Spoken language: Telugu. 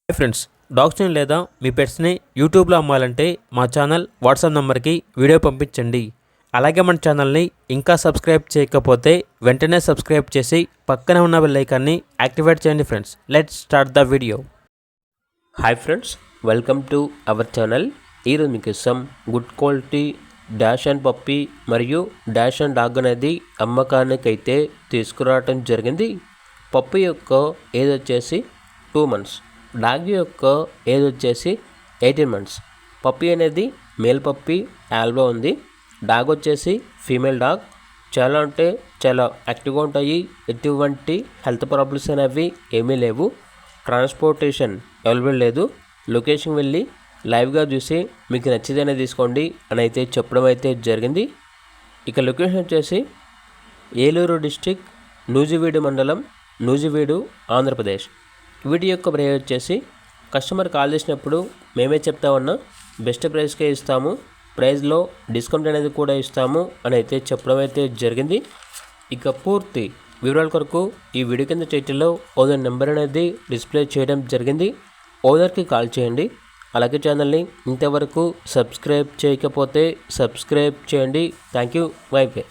హాయ్ ఫ్రెండ్స్, డాగ్స్ని లేదా మీ పెట్స్ని యూట్యూబ్లో అమ్మాలంటే మా ఛానల్ వాట్సాప్ నెంబర్కి వీడియో పంపించండి. అలాగే మన ఛానల్ని ఇంకా సబ్స్క్రైబ్ చేయకపోతే వెంటనే సబ్స్క్రైబ్ చేసి పక్కనే ఉన్న బెల్ ఐకాన్ని యాక్టివేట్ చేయండి. Friends, let's start the video. Hi friends, welcome to our channel. ఈరోజు మీకోసం good quality dash and puppy మరియు డాష్ అండ్ డాగ్ అనేది అమ్మకానికైతే తీసుకురావటం జరిగింది. పప్పీ యొక్క ఏజ్ వచ్చేసి 2 months, డాగ్ యొక్క ఏజ్ వచ్చేసి 18 months. పప్పీ అనేది మేల్ పప్పీ యాల్బో ఉంది. డాగ్ వచ్చేసి ఫీమేల్ డాగ్. చాలా అంటే చాలా యాక్టివ్గా ఉంటాయి. ఎటువంటి హెల్త్ ప్రాబ్లమ్స్ అనేవి ఏమీ లేవు. ట్రాన్స్పోర్టేషన్ అవైలబుల్ లేదు. లొకేషన్ వెళ్ళి లైవ్గా చూసి మీకు నచ్చితేనే తీసుకోండి అని అయితే చెప్పడం అయితే జరిగింది. ఇక లొకేషన్ వచ్చేసి ఏలూరు డిస్టిక్, నూజివీడు మండలం, నూజివీడు, ఆంధ్రప్రదేశ్. వీడియో యొక్క ప్రైస్ వచ్చేసి కస్టమర్ కాల్ చేసినప్పుడు మేమే చెప్తా ఉన్నాం, బెస్ట్ ప్రైస్కే ఇస్తాము, ప్రైస్లో డిస్కౌంట్ అనేది కూడా ఇస్తాము అని అయితే చెప్పడం అయితే జరిగింది. ఇక పూర్తి వివరాల కొరకు ఈ వీడియో కింద టైటిల్లో ఓనర్ నెంబర్ అనేది డిస్ప్లే చేయడం జరిగింది. ఓనర్కి కాల్ చేయండి. అలాగే ఛానల్ని ఇంతవరకు సబ్స్క్రైబ్ చేయకపోతే సబ్స్క్రైబ్ చేయండి. Thank you. By by.